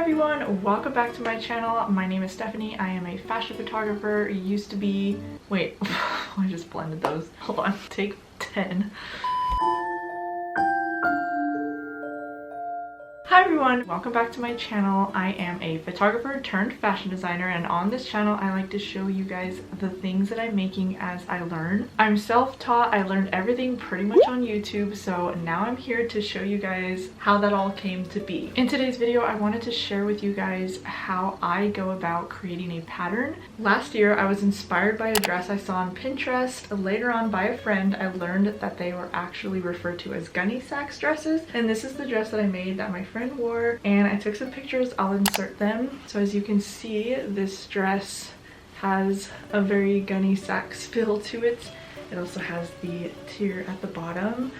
everyone, welcome back to my channel. My name is Stephanie. I am a fashion photographer. Used to be, wait, I just blended those. Hold on, take 10. Hi everyone, welcome back to my channel. I am a photographer turned fashion designer, and on this channel I like to show you guys the things that I'm making as I learn. I'm self-taught. I learned everything pretty much on YouTube, so now I'm here to show you guys how that all came to be. In today's video I wanted to share with you guys how I go about creating a pattern. Last year I was inspired by a dress I saw on Pinterest. Later on, by a friend, I learned that they were actually referred to as Gunne Sax dresses, and this is the dress that I made that my friend wore, and I took some pictures. I'll insert them. So as you can see, this dress has a very Gunne Sax feel to it. It also has the tier at the bottom.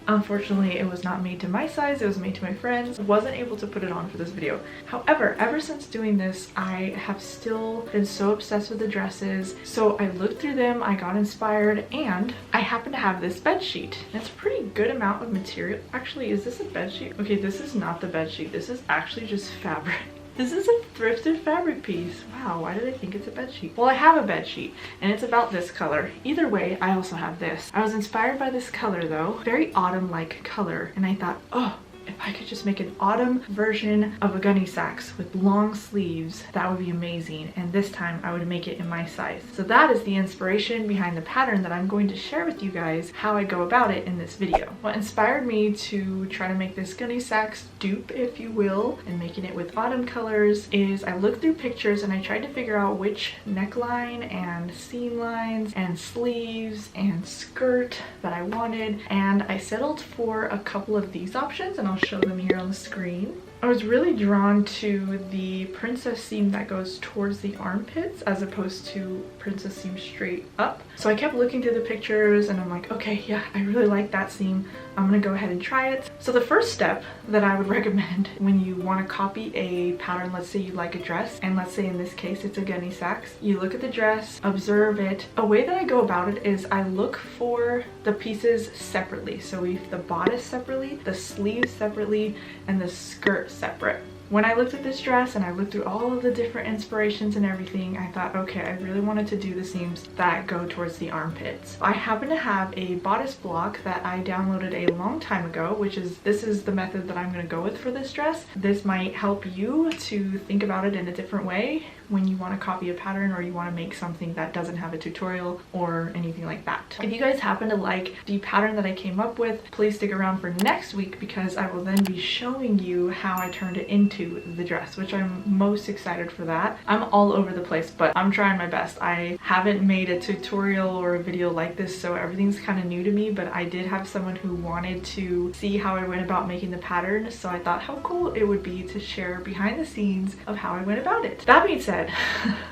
Unfortunately, it was not made to my size. It was made to my friend's. Wasn't able to put it on for this video. However, ever since doing this, I have still been so obsessed with the dresses. So I looked through them, I got inspired, and I happen to have this bed sheet. It's a pretty good amount of material. Actually, is this a bed sheet? Okay, this is not the bed sheet. This is actually just fabric. This is a thrifted fabric piece. Wow, why did I think it's a bed sheet? Well, I have a bed sheet and it's about this color. Either way, I also have this. I was inspired by this color though, very autumn-like color, and I thought, oh, if I could just make an autumn version of a Gunne Sax with long sleeves, that would be amazing. And this time I would make it in my size. So that is the inspiration behind the pattern that I'm going to share with you guys how I go about it in this video. What inspired me to try to make this Gunne Sax dupe, if you will, and making it with autumn colors is I looked through pictures and I tried to figure out which neckline and seam lines and sleeves and skirt that I wanted, and I settled for a couple of these options, and I'll show them here on the screen. I was really drawn to the princess seam that goes towards the armpits as opposed to princess seam straight up. So I kept looking through the pictures and I'm like, okay, yeah, I really like that seam. I'm gonna go ahead and try it. So the first step that I would recommend when you want to copy a pattern, let's say you like a dress, and let's say in this case it's a Gunne Sax, you look at the dress, observe it. A way that I go about it is I look for the pieces separately. So we have the bodice separately, the sleeves separately, and the skirt separate. When I looked at this dress and I looked through all of the different inspirations and everything, I thought, okay, I really wanted to do the seams that go towards the armpits. I happen to have a bodice block that I downloaded a long time ago, this is the method that I'm going to go with for this dress. This might help you to think about it in a different way when you want to copy a pattern or you want to make something that doesn't have a tutorial or anything like that. If you guys happen to like the pattern that I came up with, please stick around for next week because I will then be showing you how I turned it into the dress, which I'm most excited for that. I'm all over the place, but I'm trying my best. I haven't made a tutorial or a video like this, so everything's kind of new to me, but I did have someone who wanted to see how I went about making the pattern, so I thought how cool it would be to share behind the scenes of how I went about it. That being said,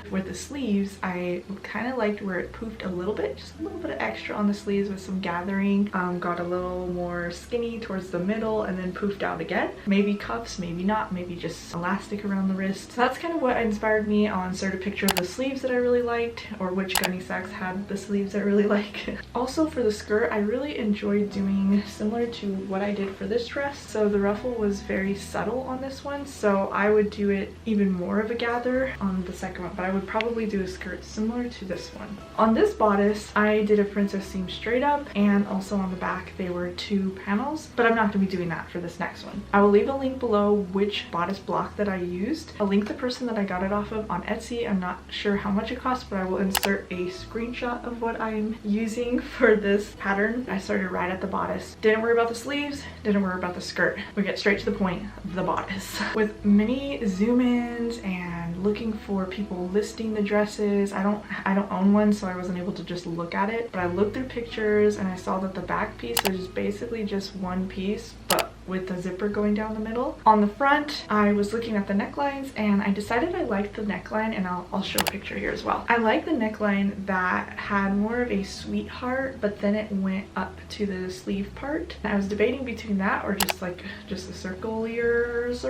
with the sleeves, I kind of liked where it poofed a little bit, just a little bit of extra on the sleeves with some gathering. Got a little more skinny towards the middle and then poofed out again. Maybe cuffs, maybe not, maybe just elastic around the wrist. So that's kind of what inspired me. I'll insert a picture of the sleeves that I really liked, or which Gunne Sax had the sleeves I really like. Also for the skirt, I really enjoyed doing similar to what I did for this dress. So the ruffle was very subtle on this one, so I would do it even more of a gather on the second one, but I would probably do a skirt similar to this one. On this bodice, I did a princess seam straight up, and also on the back they were 2 panels, but I'm not going to be doing that for this next one. I will leave a link below which bodice block that I used. I'll link the person that I got it off of on Etsy. I'm not sure how much it costs, but I will insert a screenshot of what I'm using for this pattern. I started right at the bodice. Didn't worry about the sleeves, didn't worry about the skirt. We get straight to the point, the bodice. With many zoom-ins and looking for people listing the dresses. I don't own one, so I wasn't able to just look at it, but I looked through pictures and I saw that the back piece was basically just one piece, but with the zipper going down the middle. On the front, I was looking at the necklines and I decided I liked the neckline, and I'll show a picture here as well. I like the neckline that had more of a sweetheart, but then it went up to the sleeve part. I was debating between that or just a circle. Just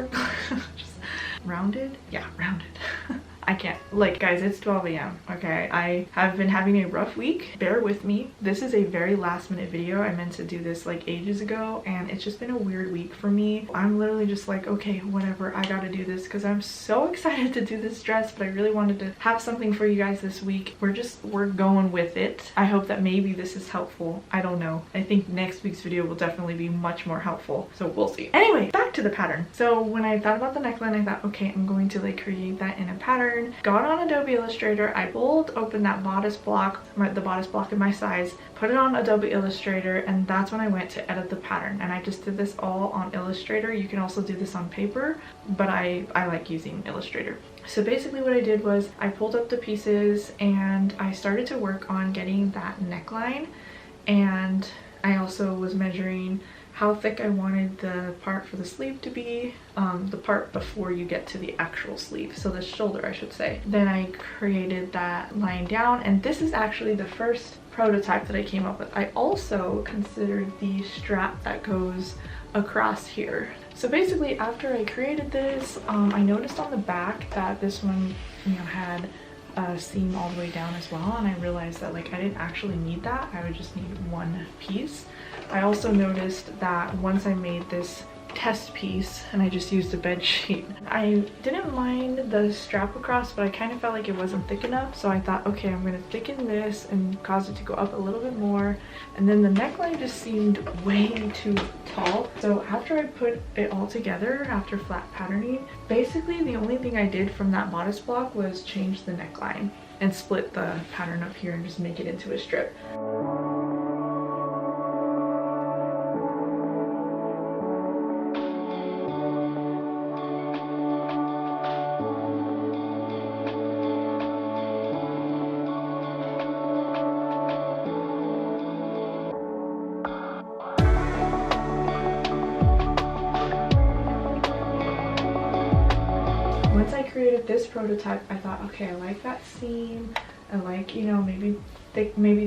rounded? Yeah, rounded. I can't. Like, guys, it's 12 a.m. okay? I have been having a rough week. Bear with me. This is a very last minute video. I meant to do this like ages ago, and it's just been a weird week for me. I'm literally just like, okay, whatever, I gotta do this because I'm so excited to do this dress, but I really wanted to have something for you guys this week. We're going with it. I hope that maybe this is helpful. I don't know. I think next week's video will definitely be much more helpful, so we'll see. Anyway, back to the pattern. So when I thought about the neckline, I thought, okay, I'm going to like create that in a pattern. Got on Adobe Illustrator. I pulled open that bodice block, the bodice block in my size, put it on Adobe Illustrator, and that's when I went to edit the pattern. And I just did this all on Illustrator. You can also do this on paper, but I like using Illustrator. So basically what I did was I pulled up the pieces and I started to work on getting that neckline, and I also was measuring how thick I wanted the part for the sleeve to be, the part before you get to the actual sleeve, so the shoulder I should say. Then I created that line down, and this is actually the first prototype that I came up with. I also considered the strap that goes across here. So basically after I created this, I noticed on the back that this one, you know, had a seam all the way down as well, and I realized that like I didn't actually need that. I would just need one piece. I also noticed that once I made this test piece and I just used a bed sheet, I didn't mind the strap across, but I kind of felt like it wasn't thick enough, so I thought, okay, I'm going to thicken this and cause it to go up a little bit more. And then the neckline just seemed way too tall, so after I put it all together, after flat patterning, basically the only thing I did from that bodice block was change the neckline and split the pattern up here and just make it into a strip. Once I created this prototype, I thought, okay, I like that seam. I like, you know, maybe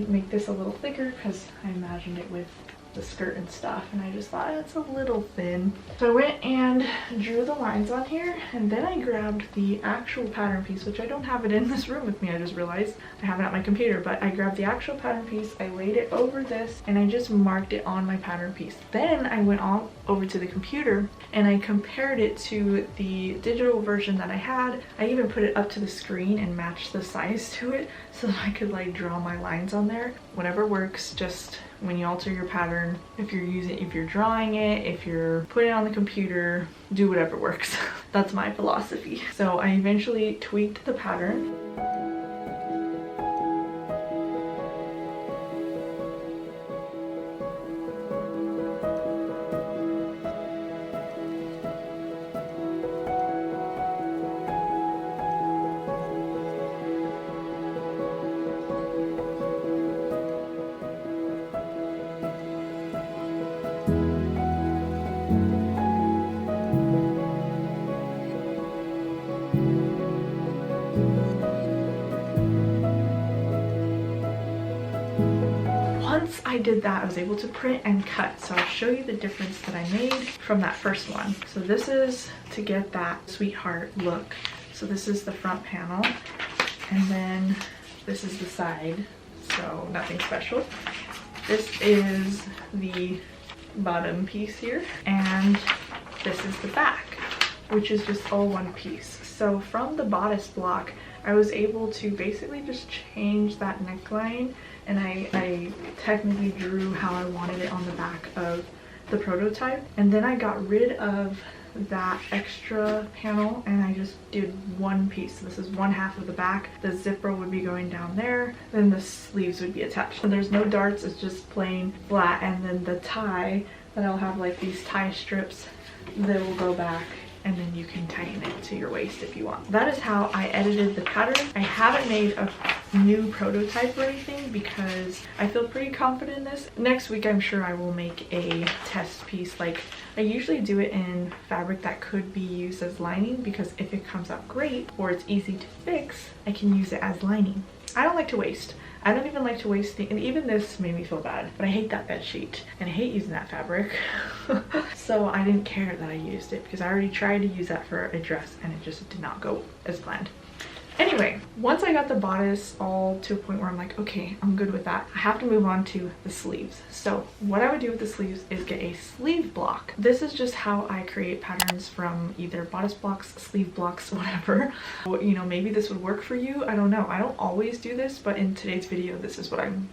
make this a little thicker because I imagined it with the skirt and stuff, and I just thought it's a little thin. So I went and drew the lines on here, and then I grabbed the actual pattern piece, which I don't have it in this room with me. I just realized I have it at my computer, but I grabbed the actual pattern piece, I laid it over this, and I just marked it on my pattern piece. Then I went on over to the computer and I compared it to the digital version that I had. I even put it up to the screen and matched the size to it so that I could like draw my lines on there. Whatever works, just when you alter your pattern, if you're drawing it, if you're putting it on the computer, do whatever works. That's my philosophy. So I eventually tweaked the pattern. Once I did that, I was able to print and cut. So I'll show you the difference that I made from that first one. So this is to get that sweetheart look. So this is the front panel, and then this is the side. So nothing special. This is the bottom piece here, and this is the back, which is just all one piece. So from the bodice block, I was able to basically just change that neckline, and I technically drew how I wanted it on the back of the prototype. And then I got rid of that extra panel and I just did one piece. So this is one half of the back. The zipper would be going down there, then the sleeves would be attached. And there's no darts, it's just plain flat. And then the tie, that I'll have like these tie strips that will go back, and then you can tighten it to your waist if you want. That is how I edited the pattern. I haven't made a new prototype or anything because I feel pretty confident in this. Next week I'm sure I will make a test piece. Like, I usually do it in fabric that could be used as lining, because if it comes out great or it's easy to fix, I can use it as lining. I don't like to waste. I don't even like to waste things, and even this made me feel bad, but I hate that bed sheet and I hate using that fabric. So I didn't care that I used it because I already tried to use that for a dress and it just did not go as planned. Anyway, once I got the bodice all to a point where I'm like, okay, I'm good with that, I have to move on to the sleeves. So what I would do with the sleeves is get a sleeve block. This is just how I create patterns from either bodice blocks, sleeve blocks, whatever. You know, maybe this would work for you. I don't know. I don't always do this, but in today's video, this is what I'm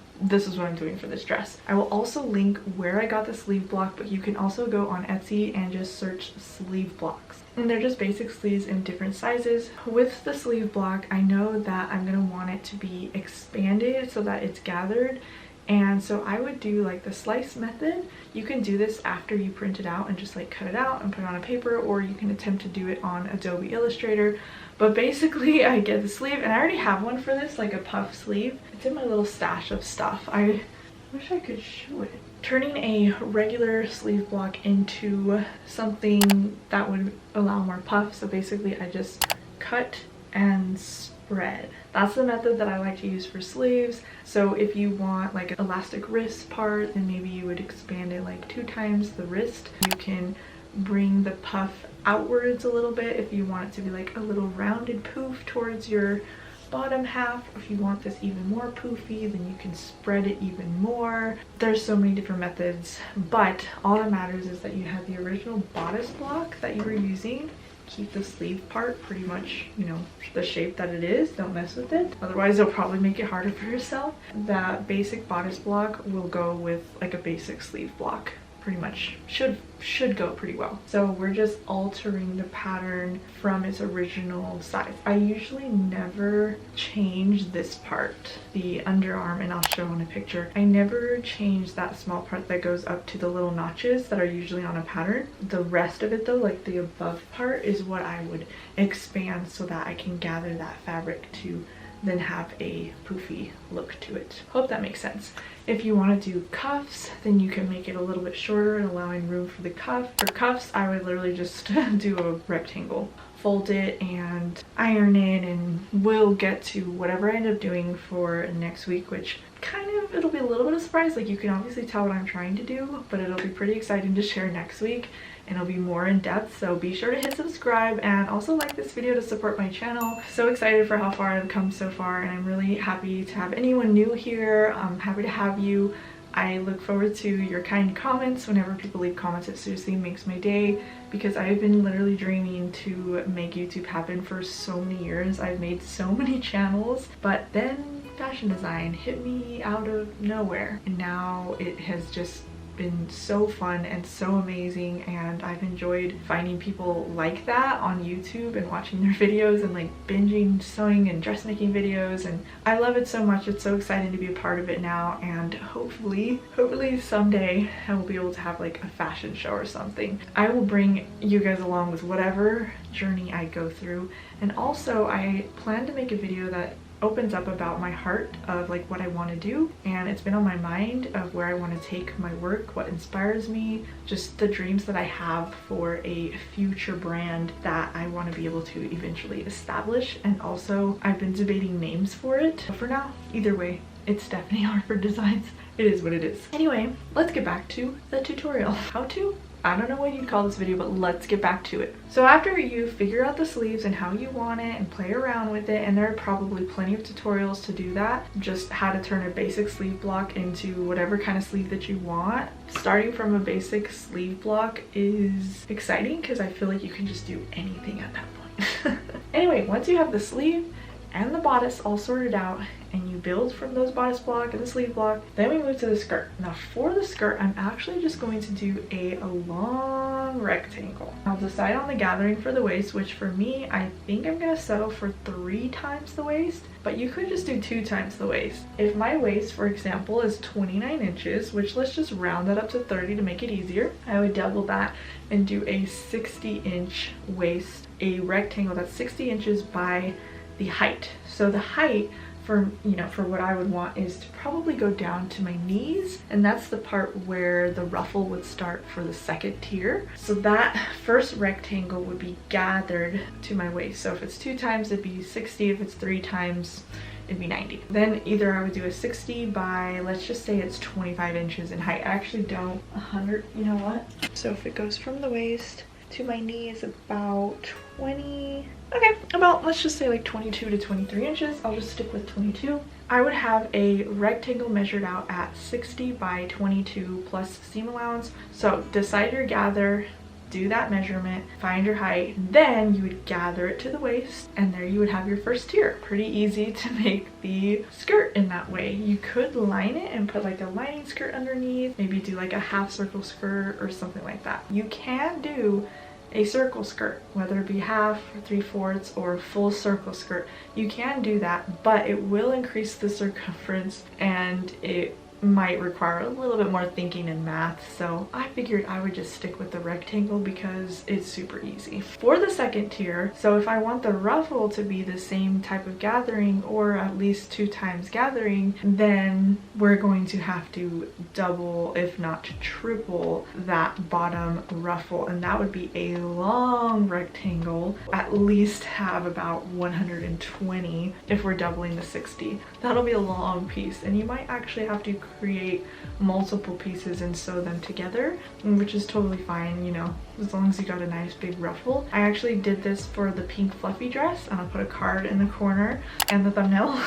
doing for this dress. I will also link where I got the sleeve block, but you can also go on Etsy and just search sleeve blocks. And they're just basic sleeves in different sizes. With the sleeve block, I know that I'm gonna want it to be expanded so that it's gathered. And so I would do like the slice method. You can do this after you print it out and just like cut it out and put it on a paper, or you can attempt to do it on Adobe Illustrator. But basically I get the sleeve, and I already have one for this, like a puff sleeve. It's in my little stash of stuff. I wish I could show it. Turning a regular sleeve block into something that would allow more puff. So basically I just cut and spread. That's the method that I like to use for sleeves. So if you want like an elastic wrist part, then maybe you would expand it like 2 times the wrist. You can bring the puff outwards a little bit if you want it to be like a little rounded poof towards your bottom half. If you want this even more poofy, then you can spread it even more. There's so many different methods, but all that matters is that you have the original bodice block that you were using. Keep the sleeve part pretty much, you know, the shape that it is. Don't mess with it, otherwise it'll probably make it harder for yourself. That basic bodice block will go with like a basic sleeve block. Pretty much should go pretty well. So we're just altering the pattern from its original size. I usually never change this part, the underarm, and I'll show in a picture. I never change that small part that goes up to the little notches that are usually on a pattern. The rest of it though, like the above part, is what I would expand so that I can gather that fabric to then have a poofy look to it. Hope that makes sense. If you want to do cuffs, then you can make it a little bit shorter and allowing room for the cuff. For cuffs, I would literally just do a rectangle, fold it and iron it, and we'll get to whatever I end up doing for next week, which kind of, it'll be a little bit of a surprise. Like, you can obviously tell what I'm trying to do, but it'll be pretty exciting to share next week, and it'll be more in depth. So be sure to hit subscribe and also like this video to support my channel. So excited for how far I've come so far, and I'm really happy to have anyone new here. I'm happy to have you. I look forward to your kind comments. Whenever people leave comments, it seriously makes my day, because I've been literally dreaming to make YouTube happen for so many years. I've made so many channels, but then fashion design hit me out of nowhere, and now it has just been so fun and so amazing, and I've enjoyed finding people like that on YouTube and watching their videos and like binging sewing and dressmaking videos, and I love it so much. It's so exciting to be a part of it now, and hopefully someday I will be able to have like a fashion show or something. I will bring you guys along with whatever journey I go through, and also I plan to make a video that opens up about my heart of like what I want to do, and it's been on my mind of where I want to take my work, what inspires me, just the dreams that I have for a future brand that I want to be able to eventually establish. And also I've been debating names for it, but for now, either way, it's definitely Hartford Designs. It is what it is. Anyway, let's get back to the tutorial. How to? I don't know what you'd call this video, but let's get back to it. So after you figure out the sleeves and how you want it and play around with it, and there are probably plenty of tutorials to do that, just how to turn a basic sleeve block into whatever kind of sleeve that you want. Starting from a basic sleeve block is exciting because I feel like you can just do anything at that point. Anyway, once you have the sleeve and the bodice all sorted out, and you build from those bodice block and the sleeve block, then we move to the skirt. Now for the skirt, I'm actually just going to do a long rectangle. I'll decide on the gathering for the waist, which for me, I think I'm gonna settle for 3 times the waist, but you could just do 2 times the waist. If my waist, for example, is 29 inches, which let's just round that up to 30 to make it easier, I would double that and do a 60-inch waist, a rectangle that's 60 inches by the height. So the height for what I would want is to probably go down to my knees, and that's the part where the ruffle would start for the second tier. So that first rectangle would be gathered to my waist. So if it's 2 times, it'd be 60. If it's 3 times, it'd be 90. Then either I would do a 60 by, let's just say it's 25 inches in height. I actually don't 100, you know what? So if it goes from the waist to my knee is about 20, Okay, about, let's just say like 22 to 23 inches. I'll just stick with 22. I would have a rectangle measured out at 60 by 22 plus seam allowance. So decide your gather, do that measurement, find your height, then you would gather it to the waist, and there you would have your first tier. Pretty easy to make the skirt in that way. You could line it and put like a lining skirt underneath, maybe do like a half circle skirt or something like that. You can do a circle skirt, whether it be half, 3/4, or a full circle skirt. You can do that, but it will increase the circumference and it might require a little bit more thinking and math, so I figured I would just stick with the rectangle because it's super easy. For the second tier, so if I want the ruffle to be the same type of gathering or at least 2 times gathering, then we're going to have to double, if not triple, that bottom ruffle, and that would be a long rectangle, at least have about 120 if we're doubling the 60. That'll be a long piece, and you might actually have to create multiple pieces and sew them together, which is totally fine, you know, as long as you got a nice big ruffle. I actually did this for the pink fluffy dress, and I'll put a card in the corner and the thumbnail.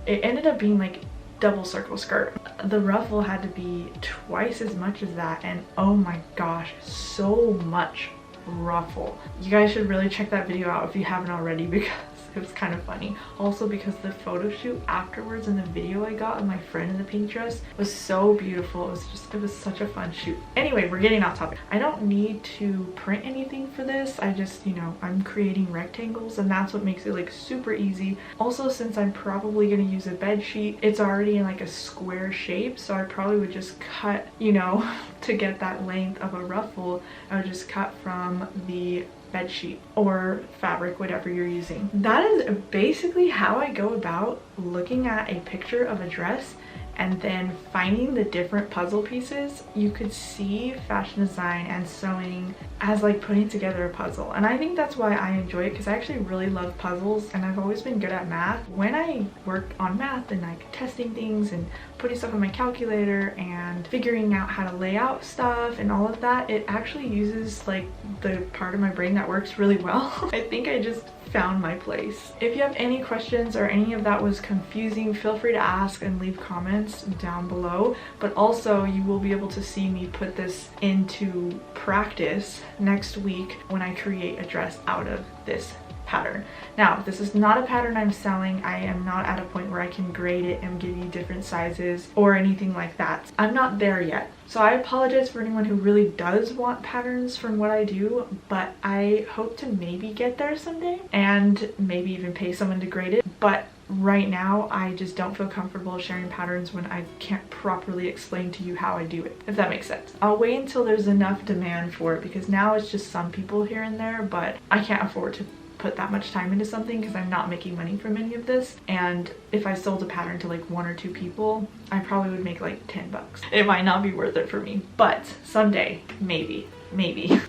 It ended up being like double circle skirt. The ruffle had to be twice as much as that, and oh my gosh, so much ruffle. You guys should really check that video out if you haven't already, because it was kind of funny. Also because the photo shoot afterwards and the video I got of my friend in the pink dress was so beautiful. It was such a fun shoot. Anyway, we're getting off topic. I don't need to print anything for this. I just, you know, I'm creating rectangles, and that's what makes it like super easy. Also, since I'm probably going to use a bed sheet, it's already in like a square shape, so I probably would just cut, you know, to get that length of a ruffle, I would just cut from the bed sheet or fabric, whatever you're using. That is basically how I go about looking at a picture of a dress and then finding the different puzzle pieces. You could see fashion design and sewing as like putting together a puzzle, and I think that's why I enjoy it, because I actually really love puzzles and I've always been good at math. When I work on math and like testing things and putting stuff on my calculator and figuring out how to lay out stuff and all of that, it actually uses like the part of my brain that works really well. I think I just found my place. If you have any questions or any of that was confusing, feel free to ask and leave comments down below. But also, you will be able to see me put this into practice next week when I create a dress out of this pattern. Now, this is not a pattern I'm selling. I am not at a point where I can grade it and give you different sizes or anything like that. I'm not there yet. So I apologize for anyone who really does want patterns from what I do, but I hope to maybe get there someday and maybe even pay someone to grade it. But right now, I just don't feel comfortable sharing patterns when I can't properly explain to you how I do it, if that makes sense. I'll wait until there's enough demand for it, because now it's just some people here and there, but I can't afford to put that much time into something because I'm not making money from any of this. And if I sold a pattern to like 1 or 2 people, I probably would make like 10 bucks. It might not be worth it for me, but someday, maybe.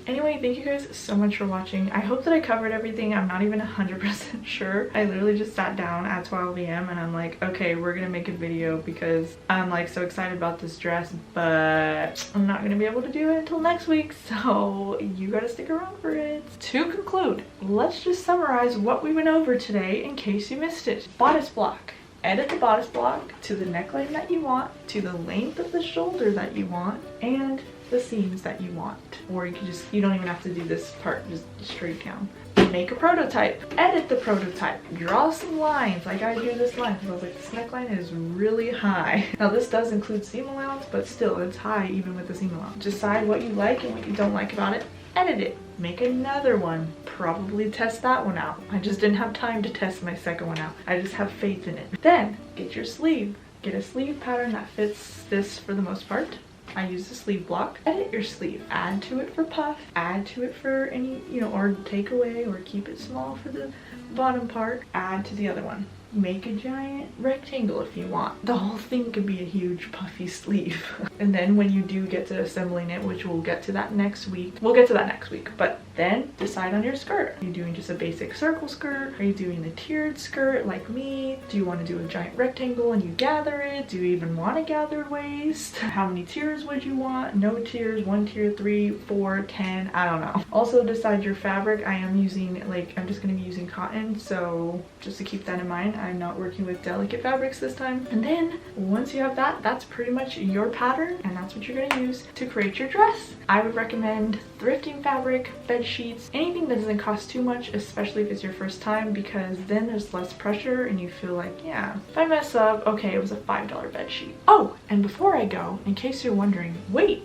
Anyway, thank you guys so much for watching. I hope that I covered everything. I'm not even 100% sure. I literally just sat down at 12 a.m. and I'm like, okay, we're gonna make a video because I'm like so excited about this dress, but I'm not gonna be able to do it until next week, so you gotta stick around for it. To conclude, let's just summarize what we went over today in case you missed it. Bodice block. Edit the bodice block to the neckline that you want, to the length of the shoulder that you want, and the seams that you want. Or you don't even have to do this part, just straight down. Make a prototype. Edit the prototype. Draw some lines. Like I drew this line because I was like, this neckline is really high. Now this does include seam allowance, but still it's high even with the seam allowance. Decide what you like and what you don't like about it. Edit it. Make another one. Probably test that one out. I just didn't have time to test my second one out. I just have faith in it. Then get your sleeve. Get a sleeve pattern that fits this for the most part. I use the sleeve block. Edit your sleeve. Add to it for puff. Add to it for any, you know, or take away or keep it small for the bottom part. Add to the other one. make a giant rectangle if you want. The whole thing could be a huge puffy sleeve. And then when you do get to assembling it, which we'll get to that next week, but then decide on your skirt. Are you doing just a basic circle skirt? Are you doing a tiered skirt like me? Do you want to do a giant rectangle and you gather it? Do you even want a gathered waist? How many tiers would you want? No tiers, 1 tier, 3, 4, 10, I don't know. Also decide your fabric. I am using, I'm just going to be using cotton, so just to keep that in mind, I'm not working with delicate fabrics this time. And then once you have that, that's pretty much your pattern, and that's what you're going to use to create your dress. I would recommend thrifting fabric, bed sheets, anything that doesn't cost too much, especially if it's your first time, because then there's less pressure and you feel like, yeah, if I mess up, okay, it was a $5 bed sheet. Oh, and before I go, in case you're wondering, wait,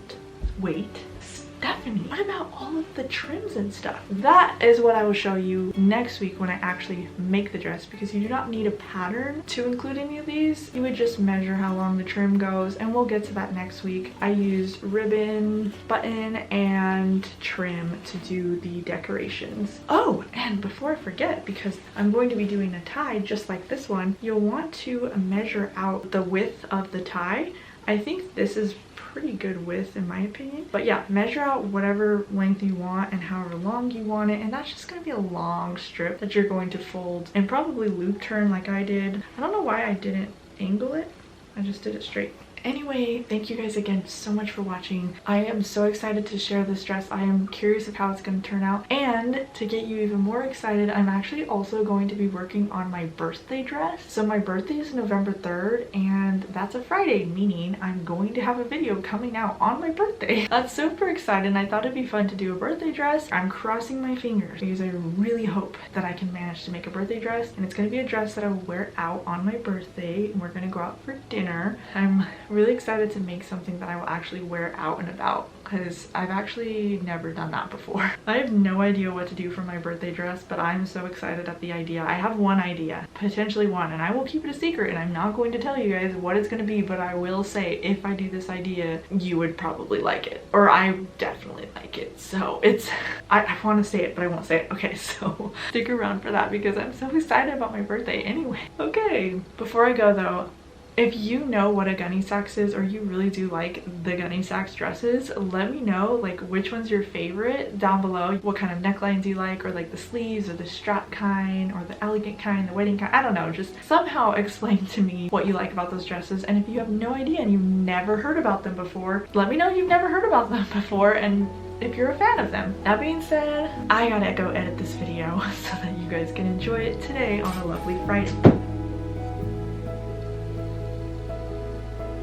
Stephanie, what about all of the trims and stuff? That is what I will show you next week when I actually make the dress, because you do not need a pattern to include any of these. You would just measure how long the trim goes, and we'll get to that next week. I used ribbon, button, and trim to do the decorations. Oh, and before I forget, because I'm going to be doing a tie just like this one, you'll want to measure out the width of the tie. I think this is pretty good width in my opinion, but yeah, measure out whatever length you want and however long you want it, and that's just going to be a long strip that you're going to fold and probably loop turn like I did. I don't know why I didn't angle it, I just did it straight. Anyway, thank you guys again so much for watching. I am so excited to share this dress. I am curious of how it's going to turn out, and to get you even more excited, I'm actually also going to be working on my birthday dress. So my birthday is November 3rd, and that's a Friday, meaning I'm going to have a video coming out on my birthday. That's super exciting, and I thought it'd be fun to do a birthday dress. I'm crossing my fingers because I really hope that I can manage to make a birthday dress, and it's going to be a dress that I will wear out on my birthday, and we're going to go out for dinner. I'm really excited to make something that I will actually wear out and about, because I've actually never done that before. I have no idea what to do for my birthday dress, but I'm so excited at the idea. I have one idea, potentially one, and I will keep it a secret, and I'm not going to tell you guys what it's going to be, but I will say if I do this idea, you would probably like it, or I definitely like it. So it's, I want to say it, but I won't say it. Okay, so stick around for that because I'm so excited about my birthday anyway. Okay, before I go though, if you know what a Gunne Sax is, or you really do like the Gunne Sax dresses, let me know like which one's your favorite down below. What kind of necklines you like, or like the sleeves, or the strap kind, or the elegant kind, the wedding kind. I don't know, just somehow explain to me what you like about those dresses. And if you have no idea and you've never heard about them before, let me know you've never heard about them before, and if you're a fan of them. That being said, I gotta go edit this video so that you guys can enjoy it today on a lovely Friday.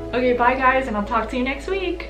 Okay, bye guys, and I'll talk to you next week.